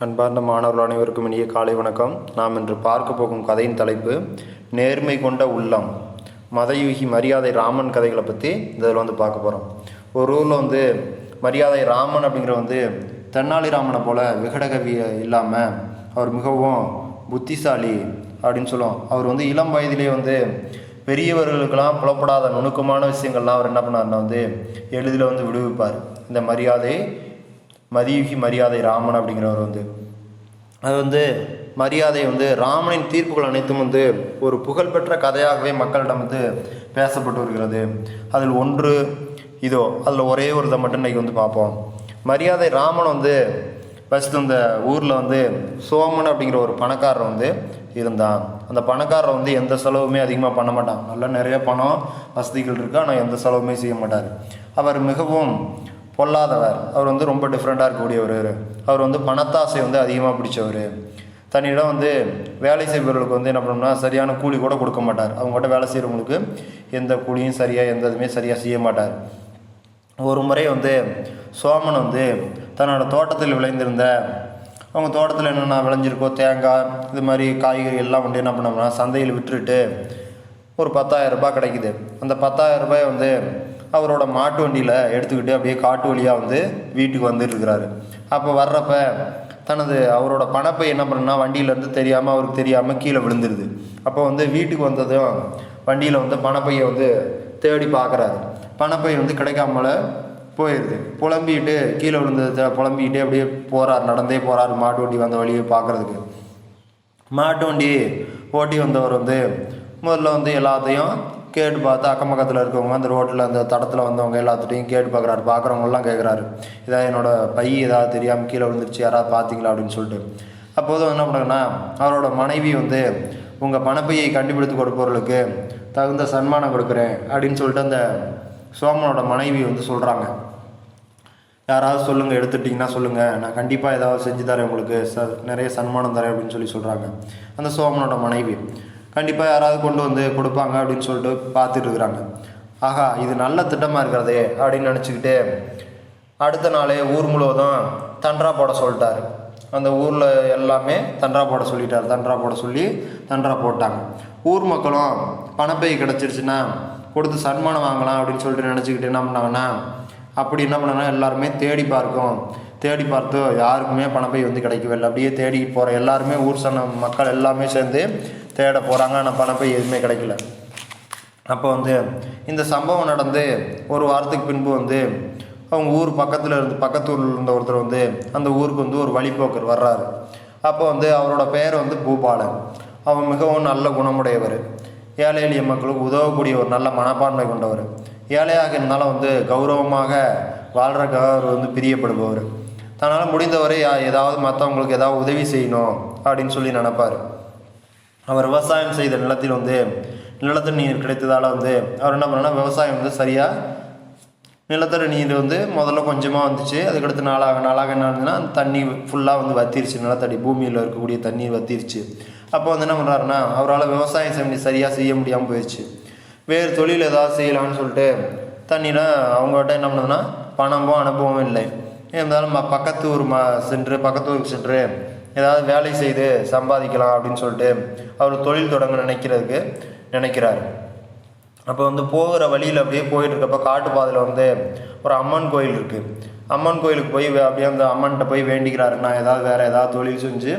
அன்பார்ந்த மாணவர்கள் அனைவருக்கும் இனிய காலை வணக்கம். நாம் இன்று பார்க்க போகும் கதையின் தலைப்பு நேர்மை கொண்ட உள்ளம். மதயூகி மரியாதை ராமன் கதைகளை பற்றி இதில் பார்க்க போகிறோம். ஒரு ஊரில் மரியாதை ராமன் அப்படிங்கிற தென்னாலிராமனை போல் விகடகவி இல்லாமல் அவர் மிகவும் புத்திசாலி அப்படின்னு சொல்லுவோம். அவர் இளம் வயதிலே பெரியவர்களுக்கெல்லாம் புலப்படாத நுணுக்கமான விஷயங்கள்லாம் அவர் என்ன பண்ணார்னா எளிதில் விடுவிப்பார். இந்த மதியுகி மரியாதை ராமன் அப்படிங்கிறவர் அது மரியாதை ராமனின் தீர்ப்புகள் அனைத்தும் ஒரு புகழ்பெற்ற கதையாகவே மக்களிடம் பேசப்பட்டு வருகிறது. அதில் ஒன்று இதோ, அதில் ஒரே ஒரு இதை மட்டும் இன்றைக்கி பார்ப்போம். மரியாதை ராமன் ஃபஸ்ட்டு இந்த ஊரில் சோமன் அப்படிங்கிற ஒரு பணக்காரர் இருந்தான். அந்த பணக்காரர் எந்த செலவுமே அதிகமாக பண்ண மாட்டான். நல்லா நிறைய பணம் வசதிகள் இருக்குது, ஆனால் எந்த செலவுமே செய்ய மாட்டார். அவர் மிகவும் பொல்லாதவர். அவர் ரொம்ப டிஃப்ரெண்ட்டாக இருக்கக்கூடியவர். அவர் பணத்தாசை அதிகமாக பிடிச்சவர். தன்னிடம் வேலை செய்பவர்களுக்கு என்ன பண்ணோம்னா சரியான கூலி கூட கொடுக்க மாட்டார். அவங்ககிட்ட வேலை செய்கிறவங்களுக்கு எந்த கூலியும் சரியாக எந்த இதுவுமே சரியாக செய்ய மாட்டார். ஒரு முறை சோமன் தன்னோட தோட்டத்தில் விளைந்திருந்த அவங்க தோட்டத்தில் என்னென்ன விளைஞ்சிருக்கோ தேங்காய் இது மாதிரி காய்கறி எல்லாம் என்ன பண்ணோம்னா சந்தையில் விட்டுட்டு ஒரு 10,000 ரூபாய் கிடைக்குது. அந்த 10,000 ரூபாய் அவரோட மாட்டு வண்டியில் எடுத்துக்கிட்டு அப்படியே காட்டு வழியாக வீட்டுக்கு வந்துட்டுருக்கிறாரு. அப்போ வர்றப்ப அவரோட பணப்பை என்ன பண்ணுன்னா வண்டியிலேருந்து தெரியாமல் அவருக்கு தெரியாமல் கீழே விழுந்துருது. அப்போ வீட்டுக்கு வந்ததும் வண்டியில் பணப்பையை தேடி பார்க்குறாரு. பணப்பை கிடைக்காமல போயிடுது. புலம்பிக்கிட்டு கீழே விழுந்ததை புலம்பிக்கிட்டே அப்படியே போகிறார், நடந்தே போகிறார் மாட்டு வண்டி வந்த வழியை பார்க்குறதுக்கு. மாட்டு வண்டி ஓட்டி வந்தவர் முதல்ல எல்லாத்தையும் கேட்டு பார்த்து அக்கம் பக்கத்தில் இருக்கவங்க அந்த ரோட்டில் அந்த தடத்தில் வந்தவங்க எல்லாத்துட்டையும் கேட்டு பார்க்குறாரு. பார்க்குறவங்கலாம் கேட்குறாரு, இதாக என்னோடய பை ஏதாவது தெரியாமல் கீழே விழுந்துருச்சு, யாராவது பார்த்தீங்களா அப்படின்னு சொல்லிட்டு. அப்போது என்ன பண்ணுறேன்னா அவரோட மனைவி உங்கள் பணப்பையை கண்டுபிடித்து கொடுப்பவர்களுக்கு தகுந்த சன்மானம் கொடுக்குறேன் அப்படின்னு சொல்லிட்டு அந்த சோமனோட மனைவி சொல்கிறாங்க. யாராவது சொல்லுங்கள், எடுத்துட்டிங்கன்னா சொல்லுங்கள், நான் கண்டிப்பாக ஏதாவது செஞ்சு தரேன், உங்களுக்கு நிறைய சன்மானம் தரேன் அப்படின்னு சொல்கிறாங்க. அந்த சோமனோட மனைவி கண்டிப்பாக யாராவது கொண்டு கொடுப்பாங்க அப்படின்னு சொல்லிட்டு பார்த்துட்டு இருக்கிறாங்க. ஆகா, இது நல்ல திட்டமாக இருக்கிறதே அப்படின்னு நினச்சிக்கிட்டு அடுத்த நாளே ஊர் முழுவதும் தண்டரா போட சொல்லிட்டார். அந்த ஊரில் எல்லாமே தண்டரா போட சொல்லிட்டார். தண்டரா போட சொல்லி தண்டரா போட்டாங்க. ஊர் மக்களும் பணப்பை கிடச்சிருச்சுன்னா கொடுத்து சன்மானம் வாங்கலாம் அப்படின்னு சொல்லிட்டு நினச்சிக்கிட்டு என்ன பண்ணாங்கன்னா அப்படி என்ன பண்ணாங்கன்னா எல்லாருமே தேடி பார்த்து யாருக்குமே பணப்பை கிடைக்கவே இல்லை. அப்படியே தேடி போகிற எல்லாருமே ஊர் மக்கள் எல்லாமே சேர்ந்து தேட போகிறாங்க. ஆனால் பணப்பை எதுவுமே கிடைக்கல. அப்போ இந்த சம்பவம் நடந்து ஒரு வாரத்துக்கு பின்பு அவங்க ஊர் பக்கத்தூரில் இருந்த ஒருத்தர் அந்த ஊருக்கு ஒரு வழிபோக்கர் வர்றாரு. அப்போ அவரோட பெயர் பூபாலன். அவன் மிகவும் நல்ல குணமுடையவர். ஏழை எளிய மக்களுக்கு உதவக்கூடிய ஒரு நல்ல மனப்பான்மை கொண்டவர். ஏழையாக இருந்தாலும் கௌரவமாக வாழ்கிறக்காக அவர் பிரியப்படுபவர். தன்னால் முடிந்தவரை ஏதாவது மற்றவங்களுக்கு ஏதாவது உதவி செய்யணும் அப்படின்னு சொல்லி நினைப்பார். அவர் விவசாயம் செய்த நிலத்தில் நிலத்தடி நீர் கிடைத்ததால் அவர் என்ன பண்ணனா விவசாயம் சரியாக நிலத்தடி நீர் முதல்ல கொஞ்சமாக வந்துச்சு. அதுக்கடுத்து நாளாக என்ன இருந்ததுன்னா அந்த தண்ணி ஃபுல்லாக வத்திருச்சு. நிலத்தடி பூமியில் இருக்கக்கூடிய தண்ணீர் வத்திருச்சு. அப்போ என்ன பண்ணுறாருன்னா அவரால் விவசாயம் சரியாக செய்ய முடியாமல் போயிடுச்சு. வேறு தொழில் ஏதாவது செய்யலாம்னு சொல்லிட்டு தண்ணினா அவங்ககிட்ட என்ன பண்ணுதுன்னா பணமும் அனுபவமும் இல்லை. இருந்தாலும் பக்கத்தூருக்கு சென்று ஏதாவது வேலை செய்து சம்பாதிக்கலாம் அப்படின்னு சொல்லிட்டு அவர் தொழில் தொடங்க நினைக்கிறார். அப்போ போகிற வழியில் அப்படியே போயிட்டு இருக்கப்போ காட்டு பாதையில் ஒரு அம்மன் கோயில் இருக்குது. அம்மன் கோயிலுக்கு போய் அப்படியே அந்த அம்மன்கிட்ட போய் வேண்டிக்கிறாரு, நான் வேறு ஏதாவது தொழில் செஞ்சு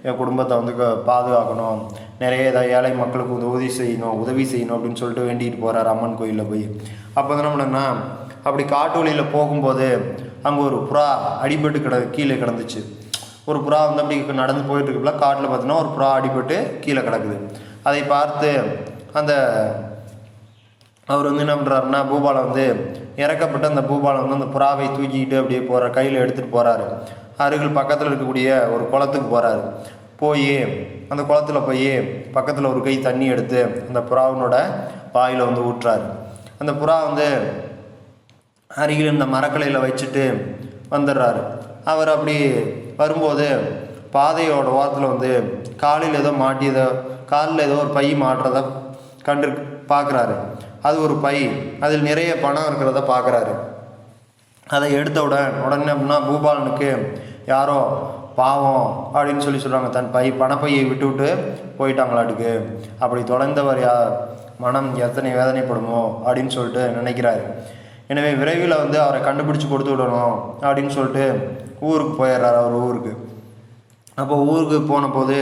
என் குடும்பத்தை பாதுகாக்கணும், நிறைய ஏதாவது ஏழை மக்களுக்கு உதவி செய்யணும் அப்படின்னு சொல்லிட்டு வேண்டிகிட்டு போகிறார் அம்மன் கோயிலில் போய். அப்போ என்ன பண்ணேன்னா அப்படி காட்டு வழியில் போகும்போது அங்கே ஒரு புறா அடிபட்டு கீழே கிடந்துச்சு. ஒரு புறா அப்படி நடந்து போயிட்டு இருக்கப்பல காட்டில் பார்த்தீங்கன்னா ஒரு புறா அடிபட்டு கீழே கிடக்குது. அதை பார்த்து அவர் என்ன பண்ணுறாருன்னா பூபாலம் இறக்கப்பட்டு அந்த பூபாலம் அந்த புறாவை தூக்கிக்கிட்டு அப்படியே கையில் எடுத்துகிட்டு போகிறாரு. அருகில் பக்கத்தில் இருக்கக்கூடிய ஒரு குளத்துக்கு போகிறாரு. போய் அந்த குளத்தில் போய் பக்கத்தில் ஒரு கை தண்ணி எடுத்து அந்த புறாவினோட வாயில் ஊட்டுறாரு. அந்த புறா அருகில் இந்த மரக்கலையில் வச்சுட்டு வந்துடுறாரு. அவர் அப்படி வரும்போது பாதையோட ஓரத்தில் காலில் ஏதோ காலில் ஏதோ ஒரு பை மாட்டுறத பார்க்குறாரு. அது ஒரு பை, அதில் நிறைய பணம் இருக்கிறத பார்க்குறாரு. அதை எடுத்த உடனே அப்படின்னா பூபாலனுக்கு யாரோ பாவம் அப்படின்னு சொல்கிறாங்க. தன் பணப்பையை விட்டு போயிட்டாங்களாட்டுக்கு. அப்படி தொலைந்தவர் யார், மனம் எத்தனை வேதனைப்படுமோ அப்படின்னு சொல்லிட்டு நினைக்கிறாரு. எனவே விரைவில் வந்து அவரை கண்டுபிடிச்சி கொடுத்து விடணும் அப்படின்னு சொல்லிட்டு ஊருக்கு போயிடுறாரு, அவர் ஊருக்கு. அப்போ ஊருக்கு போன போது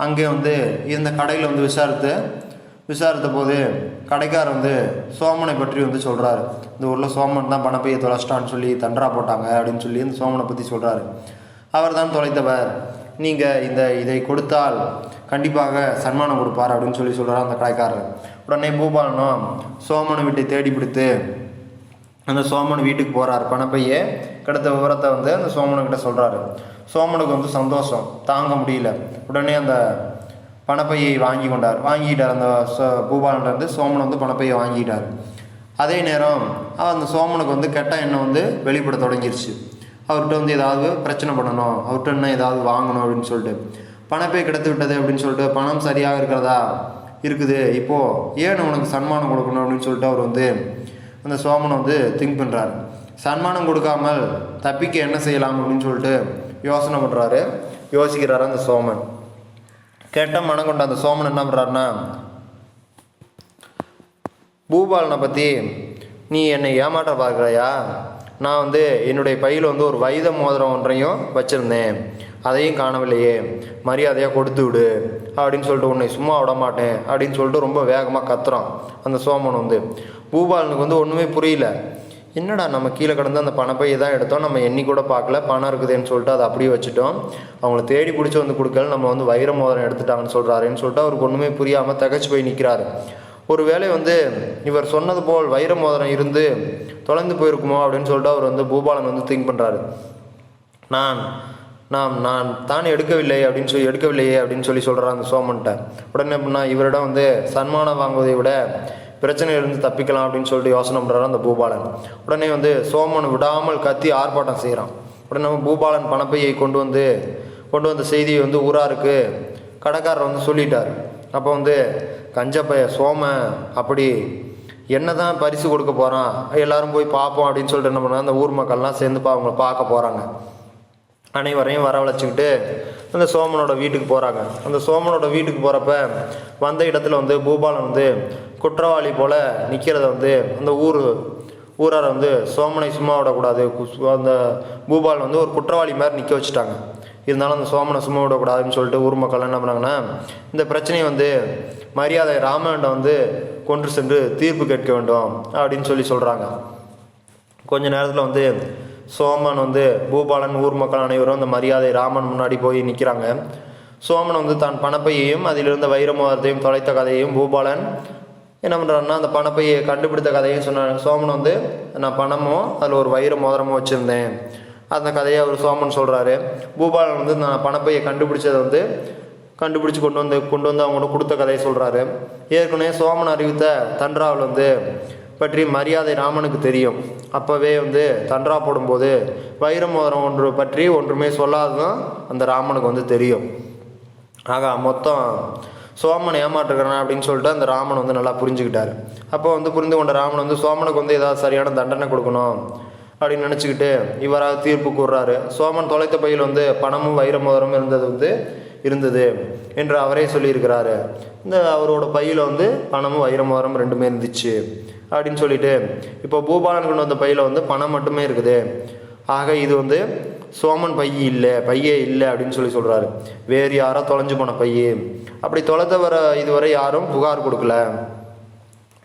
அங்கே வந்து இந்த கடையில் வந்து விசாரித்த போது கடைக்காரர் வந்து சோமனை பற்றி வந்து சொல்கிறாரு. இந்த ஊரில் சோமன் தான் பணப்பையை தொலைச்சிட்டான்னு சொல்லி தண்டரா போட்டாங்க அப்படின்னு சொல்லி இந்த சோமனை பற்றி சொல்கிறாரு. அவர் தான் தொலைத்தவர், நீங்கள் இதை கொடுத்தால் கண்டிப்பாக சன்மானம் கொடுப்பார் அப்படின்னு சொல்லி சொல்கிறார் அந்த கடைக்காரர். உடனே பூபாலனும் சோமனை வீட்டை தேடி பிடித்து அந்த சோமன் வீட்டுக்கு போகிறார். பணப்பையே கிடைத்த விவரத்தை வந்து அந்த சோமனுக்கிட்ட சொல்கிறாரு. சோமனுக்கு வந்து சந்தோஷம் தாங்க முடியல. உடனே அந்த பணப்பையை வாங்கிக்கிட்டார். அந்த பூபாலன்லேருந்து சோமன் வந்து பணப்பையை வாங்கிக்கிட்டார். அதே நேரம் அந்த சோமனுக்கு வந்து கெட்ட எண்ணம் வந்து வெளிப்பட தொடங்கிருச்சு. அவர்கிட்ட வந்து ஏதாவது பிரச்சனை பண்ணணும், அவர்கிட்ட என்ன ஏதாவது வாங்கணும் அப்படின்னு சொல்லிட்டு. பணப்பை கிடைத்து விட்டது அப்படின்னு சொல்லிட்டு, பணம் சரியாக இருக்குது, இப்போது ஏன் உனக்கு சன்மானம் கொடுக்கணும் அப்படின்னு சொல்லிட்டு அவர் வந்து அந்த சோமனை வந்து திங்க் பண்ணுறாரு. சன்மானம் கொடுக்காமல் தப்பிக்க என்ன செய்யலாம் அப்படின்னு சொல்லிட்டு யோசிக்கிறாரு அந்த சோமன். கேட்ட மனம் கொண்ட அந்த சோமன் என்ன பண்ணுறாருன்னா, பூபாலனை பற்றி நீ என்னை ஏமாற்ற பார்க்குறாயா, நான் வந்து என்னுடைய பையில் வந்து ஒரு வைர மோதிரம் ஒன்றையும் வச்சுருந்தேன், அதையும் காணவில்லையே, மரியாதையாக கொடுத்து விடு அப்படின்னு சொல்லிட்டு உன்னை சும்மா விட மாட்டேன் அப்படின்னு சொல்லிட்டு ரொம்ப வேகமாக கத்துறான் அந்த சோமன் வந்து. பூபாலனுக்கு வந்து ஒன்றுமே புரியல. என்னடா நம்ம கீழே கிடந்து அந்த பணப்பையை தான் எடுத்தோம், நம்ம எண்ணி கூட பார்க்கல, பணம் இருக்குதுன்னு சொல்லிட்டு அதை அப்படியே வச்சுட்டோம், அவங்கள தேடி பிடிச்சி வந்து கொடுக்கல, நம்ம வந்து வைர மோதிரம் எடுத்துட்டாங்கன்னு சொல்கிறாருன்னு சொல்லிட்டு அவருக்கு ஒன்றுமே புரியாமல் தகச்சு போய் நிற்கிறாரு. ஒரு வேளை வந்து இவர் சொன்னது போல் வைர மோதிரம் இருந்து தொலைந்து போயிருக்குமோ அப்படின்னு சொல்லிட்டு அவர் வந்து பூபாலன் வந்து திங்க் பண்ணுறாரு. நான் தான் எடுக்கவில்லையே அப்படின்னு சொல்லி சொல்கிறார் அந்த சோமன்ட்ட. உடனே எப்படின்னா இவரிடம் வந்து சன்மானம் வாங்குவதை விட பிரச்சனையிலிருந்து தப்பிக்கலாம் அப்படின்னு சொல்லிட்டு யோசனை பண்ணுறாரு அந்த பூபாலன். உடனே வந்து சோமன் விடாமல் கத்தி ஆர்ப்பாட்டம் செய்கிறான். உடனே பூபாலன் பணப்பையை கொண்டு வந்த செய்தியை வந்து ஊராருக்கு கடைக்காரர் வந்து சொல்லிட்டார். அப்போ வந்து கஞ்சப்பைய சோம அப்படி என்ன தான் பரிசு கொடுக்க போகிறான், எல்லாரும் போய் பார்ப்போம் அப்படின்னு சொல்லிட்டு என்ன பண்ணாங்க, அந்த ஊர் மக்கள்லாம் சேர்ந்து அவங்கள பார்க்க போகிறாங்க. அனைவரையும் வரவழைச்சிக்கிட்டு அந்த சோமனோட வீட்டுக்கு போகிறாங்க. அந்த சோமனோட வீட்டுக்கு போகிறப்ப வந்த இடத்துல வந்து பூபாலன் வந்து குற்றவாளி போல் நிற்கிறத வந்து அந்த ஊராரை வந்து சோமனை சும்மா விடக்கூடாது, அந்த பூபாலன் வந்து ஒரு குற்றவாளி மாதிரி நிற்க வச்சுட்டாங்க. இருந்தாலும் அந்த சோமனை சும்மா விடக்கூடாதுன்னு சொல்லிட்டு ஊர் மக்கள் என்ன பண்ணாங்கன்னா, இந்த பிரச்சனையை வந்து மரியாதை ராமனிடம் வந்து கொண்டு சென்று தீர்ப்பு கேட்க வேண்டும் அப்படின்னு சொல்கிறாங்க. கொஞ்ச நேரத்தில் வந்து சோமன் வந்து பூபாலன் ஊர் மக்கள் அனைவரும் அந்த மரியாதை ராமன் முன்னாடி போய் நிற்கிறாங்க. சோமன் வந்து தான் பணப்பையையும் அதிலிருந்த வைர மோதிரத்தையும் தொலைத்த கதையையும் பூபாலன் என்ன பண்ணுறாருன்னா அந்த பணப்பையை கண்டுபிடித்த கதையும் சொன்னார். சோமன் வந்து நான் பணமும் அதில் ஒரு வைர மோதிரமும் வச்சுருந்தேன், அந்த கதையை அவர் சோமன் சொல்கிறாரு. பூபாலன் வந்து நான் பணப்பையை கண்டுபிடிச்சதை வந்து கண்டுபிடிச்சி கொண்டு வந்து அவங்கள்ட்ட கொடுத்த கதையை சொல்கிறாரு. ஏற்கனவே சோமன் அறிவித்த தண்டராவில் வந்து பற்றி மரியாதை ராமனுக்கு தெரியும். அப்போவே வந்து தண்டரா போடும்போது வைர மோதிரம் ஒன்று பற்றி ஒன்றுமே சொல்லாததான் அந்த ராமனுக்கு வந்து தெரியும். ஆக மொத்தம் சோமனை ஏமாற்றுக்கிறான் அப்படின்னு சொல்லிட்டு அந்த ராமன் வந்து நல்லா புரிஞ்சுக்கிட்டாரு. அப்போ வந்து புரிந்து கொண்ட ராமன் வந்து சோமனுக்கு வந்து ஏதாவது சரியான தண்டனை கொடுக்கணும் அப்படின்னு நினச்சிக்கிட்டு இவராக தீர்ப்பு கூறுறாரு. சோமன் தொலைத்த பையில் வந்து பணமும் வைர மோதிரமும் இருந்தது என்று அவரே சொல்லியிருக்கிறாரு. இந்த அவரோட பையில் வந்து பணமும் வைர மோதிரம் ரெண்டுமே இருந்துச்சு அப்படின்னு சொல்லிட்டு, இப்போ பூபாலன் கொண்டு வந்த பையில் வந்து பணம் மட்டுமே இருக்குது. ஆக இது வந்து சோமன் பையே இல்லை அப்படின்னு சொல்கிறாரு. வேறு யாரோ தொலைஞ்சு போன பையே, அப்படி தொலைத்தவர இதுவரை யாரும் புகார் கொடுக்கல.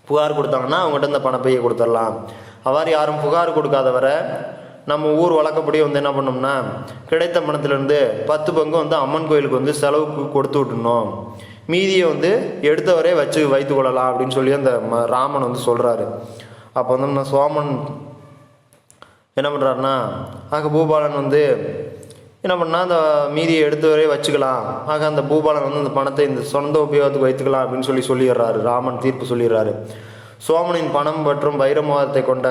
புகார் கொடுத்தாங்கன்னா அவங்ககிட்ட இந்த பணப்பையை கொடுத்துடலாம். அவ்வாறு யாரும் புகார் கொடுக்காதவரை நம்ம ஊர் வழக்கப்படி வந்து என்ன பண்ணோம்னா கிடைத்த பணத்திலேருந்து 10 பங்கு வந்து அம்மன் கோயிலுக்கு வந்து செலவுக்கு கொடுத்து விட்டுணும், மீதியை வந்து எடுத்தவரே வைத்து கொள்ளலாம் அப்படின்னு சொல்லி அந்த ராமன் வந்து சொல்கிறாரு. அப்போ வந்து சோமன் என்ன பண்ணுறாருன்னா, ஆக பூபாலன் வந்து என்ன பண்ணால் அந்த மீதியை எடுத்தவரே வச்சுக்கலாம், ஆக அந்த பூபாலன் வந்து அந்த பணத்தை இந்த சொந்த உபயோகத்துக்கு வைத்துக்கலாம் அப்படின்னு சொல்லிடுறாரு. ராமன் தீர்ப்பு சொல்லிடுறாரு. சோமனின் பணம் மற்றும் வைர மோதிரத்தை கொண்ட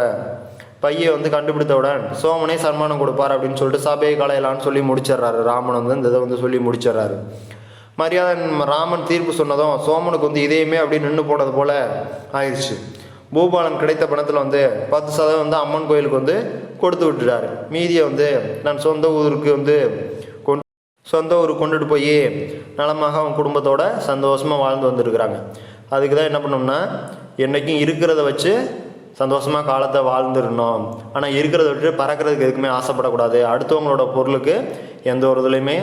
பையை வந்து கண்டுபிடித்தவுடன் சோமனே சன்மானம் கொடுப்பார் அப்படின்னு சொல்லிட்டு சபையை கலையலான்னு சொல்லி முடிச்சிடுறாரு. ராமன் வந்து இந்த இதை வந்து சொல்லி முடிச்சிடுறாரு. மரியாதை ராமன் தீர்ப்பு சொன்னதும் சோமனுக்கு வந்து இதையுமே அப்படி நின்று போனது போல் ஆயிடுச்சு. பூபாலன் கிடைத்த பணத்தில் வந்து 10% வந்து அம்மன் கோயிலுக்கு வந்து கொடுத்து விட்டுட்டாரு. மீதியை வந்து நான் சொந்த ஊருக்கு வந்து சொந்த ஊருக்கு கொண்டுட்டு போய் நலமாக அவங்க குடும்பத்தோட சந்தோஷமாக வாழ்ந்து வந்துருக்குறாங்க. அதுக்கு தான் என்ன பண்ணோம்னா, என்றைக்கும் இருக்கிறத வச்சு சந்தோஷமாக காலத்தை வாழ்ந்துடணும். ஆனால் இருக்கிறத விட்டு பறக்கிறதுக்கு எதுக்குமே ஆசைப்படக்கூடாது. அடுத்தவங்களோட பொருளுக்கு எந்த ஒரு இதுலையுமே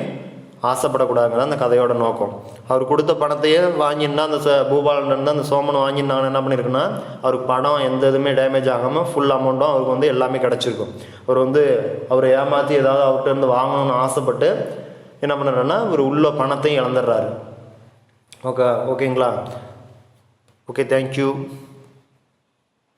ஆசைப்படக்கூடாதுங்கிறது அந்த கதையோட நோக்கம். அவர் கொடுத்த பணத்தையே வாங்கினா அந்த பூபாலன் அந்த சோமனை வாங்கினாங்க என்ன பண்ணியிருக்குன்னா, அவருக்கு பணம் எந்த இதுவுமே டேமேஜ் ஆகாமல் ஃபுல் அமௌண்ட்டும் அவருக்கு வந்து எல்லாமே கிடச்சிருக்கும். அவரை ஏமாற்றி ஏதாவது அவர்கிட்ட இருந்து வாங்கணும்னு ஆசைப்பட்டு என்ன பண்ணுறாருன்னா, இவர் உள்ள பணத்தையும் இழந்துடுறாரு. ஓகேங்களா? Okay, thank you.